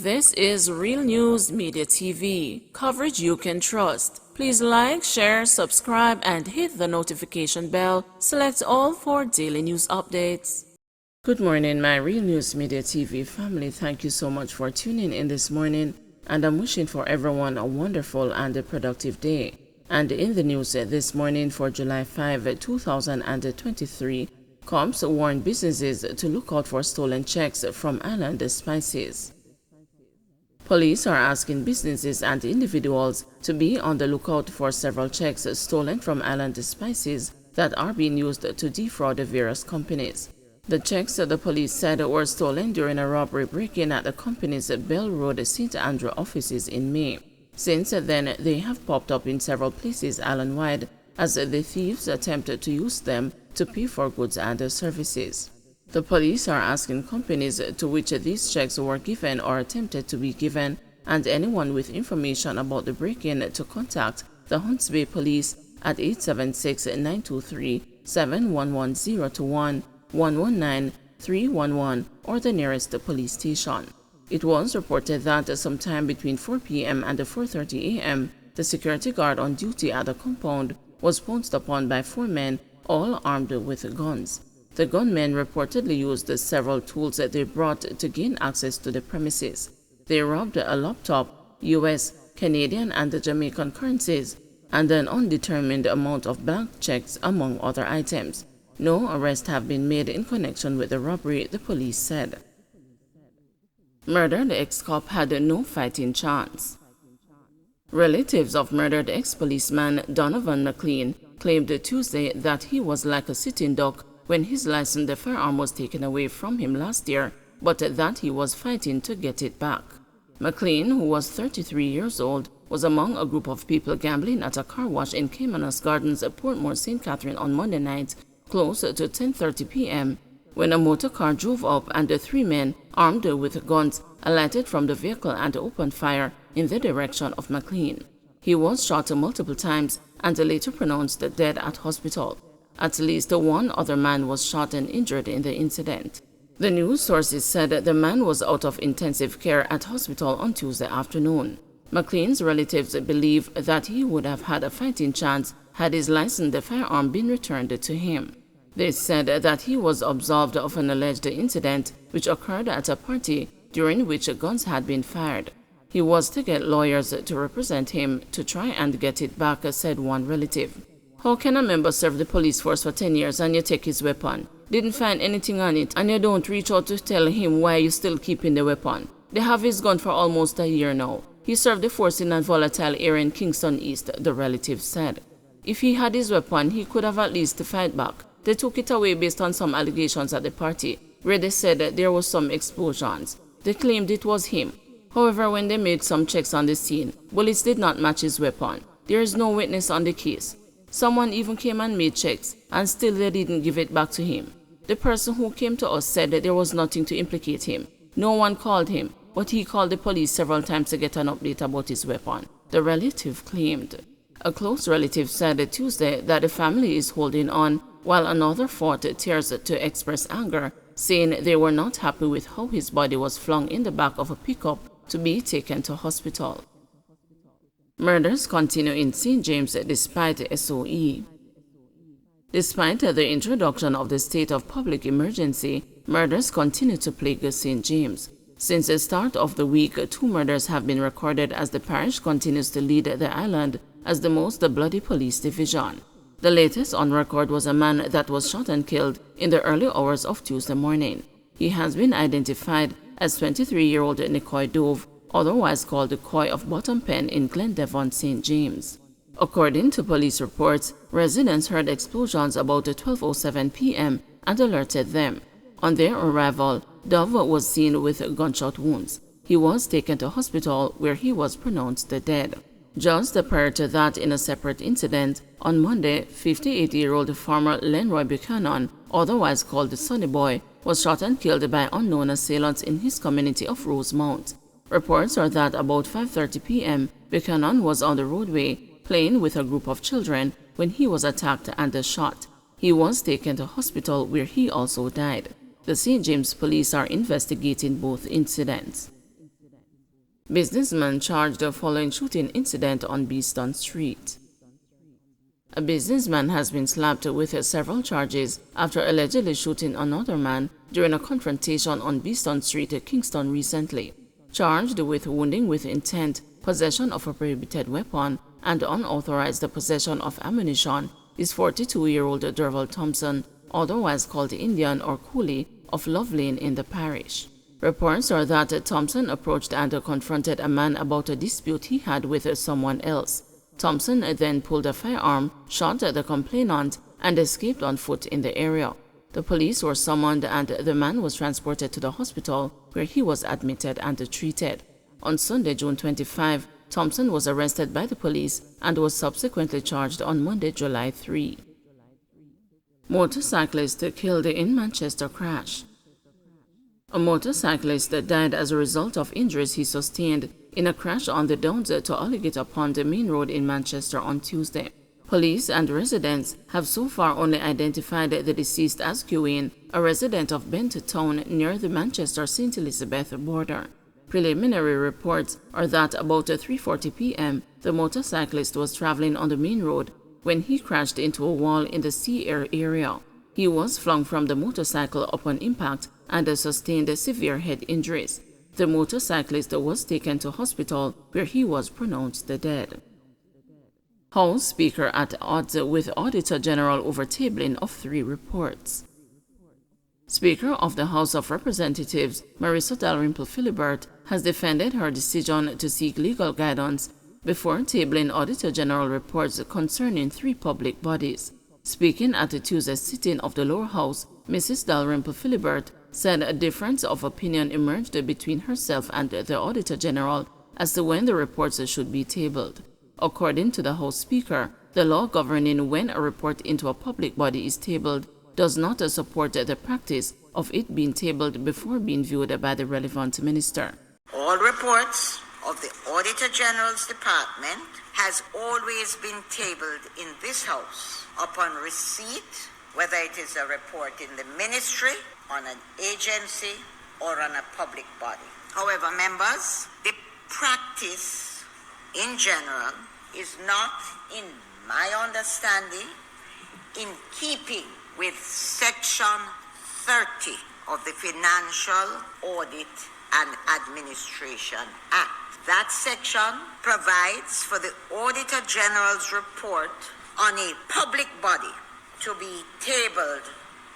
This is Real News Media TV, coverage you can trust. Please like, share, subscribe, and hit the notification bell. Select all for daily news updates. Good morning, my Real News Media TV family. Thank you so much for tuning in this morning, and I'm wishing for everyone a wonderful and a productive day. And in the news this morning for July 5, 2023, cops warn businesses to look out for stolen checks from island spices. Police are asking businesses and individuals to be on the lookout for several checks stolen from island spices that are being used to defraud the various companies. The checks, the police said, were stolen during a robbery break-in at the company's Bell Road St. Andrew offices in May. Since then, they have popped up in several places island-wide as the thieves attempted to use them to pay for goods and services. The police are asking companies to which these checks were given or attempted to be given, and anyone with information about the break-in to contact the Hunts Bay Police at 876-923-7110 119-311 or the nearest police station. It was reported that sometime between 4 p.m. and 4:30 a.m., the security guard on duty at the compound was pounced upon by 4 men, all armed with guns. The gunmen reportedly used several tools that they brought to gain access to the premises. They robbed a laptop, US, Canadian, and Jamaican currencies, and an undetermined amount of blank checks, among other items. No arrests have been made in connection with the robbery, the police said. Murdered ex-cop had no fighting chance. Relatives of murdered ex-policeman Donovan McLean claimed Tuesday that he was like a sitting duck when his licensed firearm was taken away from him last year, but that he was fighting to get it back. McLean, who was 33 years old, was among a group of people gambling at a car wash in Caymanas Gardens, Portmore, St. Catherine on Monday night, close to 10:30 p.m., when a motor car drove up and the 3 men, armed with guns, alighted from the vehicle and opened fire in the direction of McLean. He was shot multiple times and later pronounced dead at hospital. At least 1 other man was shot and injured in the incident. The news sources said the man was out of intensive care at hospital on Tuesday afternoon. McLean's relatives believe that he would have had a fighting chance had his licensed firearm been returned to him. They said that he was absolved of an alleged incident which occurred at a party during which guns had been fired. He was to get lawyers to represent him to try and get it back, said one relative. How can a member serve the police force for 10 years and you take his weapon? Didn't find anything on it, and you don't reach out to tell him why you're still keeping the weapon. They have his gun for almost a year now. He served the force in a volatile area in Kingston East, the relative said. If he had his weapon, he could have at least fight back. They took it away based on some allegations at the party, where they said that there were some explosions. They claimed it was him. However, when they made some checks on the scene, bullets did not match his weapon. There is no witness on the case. Someone even came and made checks, and still they didn't give it back to him. The person who came to us said that there was nothing to implicate him. No one called him, but he called the police several times to get an update about his weapon, the relative claimed. A close relative said Tuesday that the family is holding on, while another fought tears to express anger, saying they were not happy with how his body was flung in the back of a pickup to be taken to hospital. Murders continue in St. James despite SOE. Despite the introduction of the state of public emergency, murders continue to plague St. James. Since the start of the week, 2 murders have been recorded as the parish continues to lead the island as the most bloody police division. The latest on record was a man that was shot and killed in the early hours of Tuesday morning. He has been identified as 23-year-old Nicoy Dove, otherwise called the Coy of Bottom Pen in Glendevon, St. James. According to police reports, residents heard explosions about 12:07 p.m. and alerted them. On their arrival, Dove was seen with gunshot wounds. He was taken to hospital where he was pronounced dead. Just prior to that, in a separate incident, on Monday, 58-year-old farmer Lenroy Buchanan, otherwise called the Sonny Boy, was shot and killed by unknown assailants in his community of Rosemount. Reports are that about 5:30 p.m., Buchanan was on the roadway playing with a group of children when he was attacked and shot. He was taken to hospital where he also died. The St. James police are investigating both incidents. Businessman charged following shooting incident on Beeston Street. A businessman has been slapped with several charges after allegedly shooting another man during a confrontation on Beeston Street, Kingston recently. Charged with wounding with intent, possession of a prohibited weapon, and unauthorized possession of ammunition is 42-year-old Derval Thompson, otherwise called Indian or Coolie, of Love Lane in the parish. Reports are that Thompson approached and confronted a man about a dispute he had with someone else. Thompson then pulled a firearm, shot the complainant, and escaped on foot in the area. The police were summoned and the man was transported to the hospital where he was admitted and treated. On Sunday, June 25, Thompson was arrested by the police and was subsequently charged on Monday, July 3. Motorcyclist killed in Manchester crash. A motorcyclist died as a result of injuries he sustained in a crash on the Downs to Alligator Pond main road in Manchester on Tuesday. Police and residents have so far only identified the deceased as Queen, a resident of Bent Town near the Manchester-St. Elizabeth border. Preliminary reports are that about 3:40 p.m., the motorcyclist was traveling on the main road when he crashed into a wall in the Sea Air area. He was flung from the motorcycle upon impact and sustained severe head injuries. The motorcyclist was taken to hospital where he was pronounced dead. House Speaker at odds with Auditor General over tabling of 3 reports. Speaker of the House of Representatives, Marissa Dalrymple Philibert, has defended her decision to seek legal guidance before tabling Auditor General reports concerning 3 public bodies. Speaking at the Tuesday sitting of the lower house, Mrs. Dalrymple Philibert said a difference of opinion emerged between herself and the Auditor General as to when the reports should be tabled. According to the House Speaker, the law governing when a report into a public body is tabled does not support the practice of it being tabled before being viewed by the relevant minister. All reports of the Auditor General's Department has always been tabled in this House upon receipt, whether it is a report in the ministry, on an agency, or on a public body. However, members, the practice in general is not, in my understanding, in keeping with Section 30 of the Financial Audit and Administration Act. That section provides for the Auditor General's report on a public body to be tabled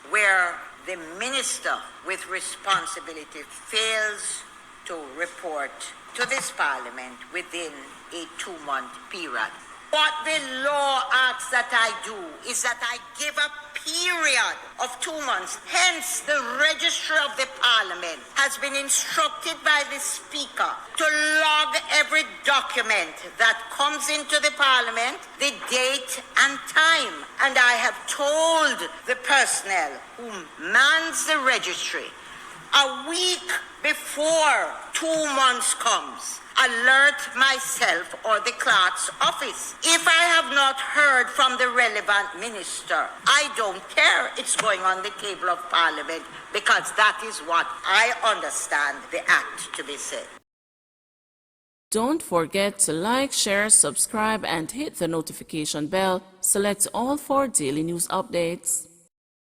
where the minister with responsibility fails to report to this Parliament within a 2-month period. What the law asks that I do is that I give a period of 2 months. Hence, the Registrar of the Parliament has been instructed by the Speaker to log every document that comes into the Parliament, the date and time. And I have told the personnel who mans the registry, a week before 2 months comes, alert myself or the clerk's office. If I have not heard from the relevant minister, I don't care. It's going on the table of Parliament because that is what I understand the Act to be said. Don't forget to like, share, subscribe, and hit the notification bell. Select all for daily news updates.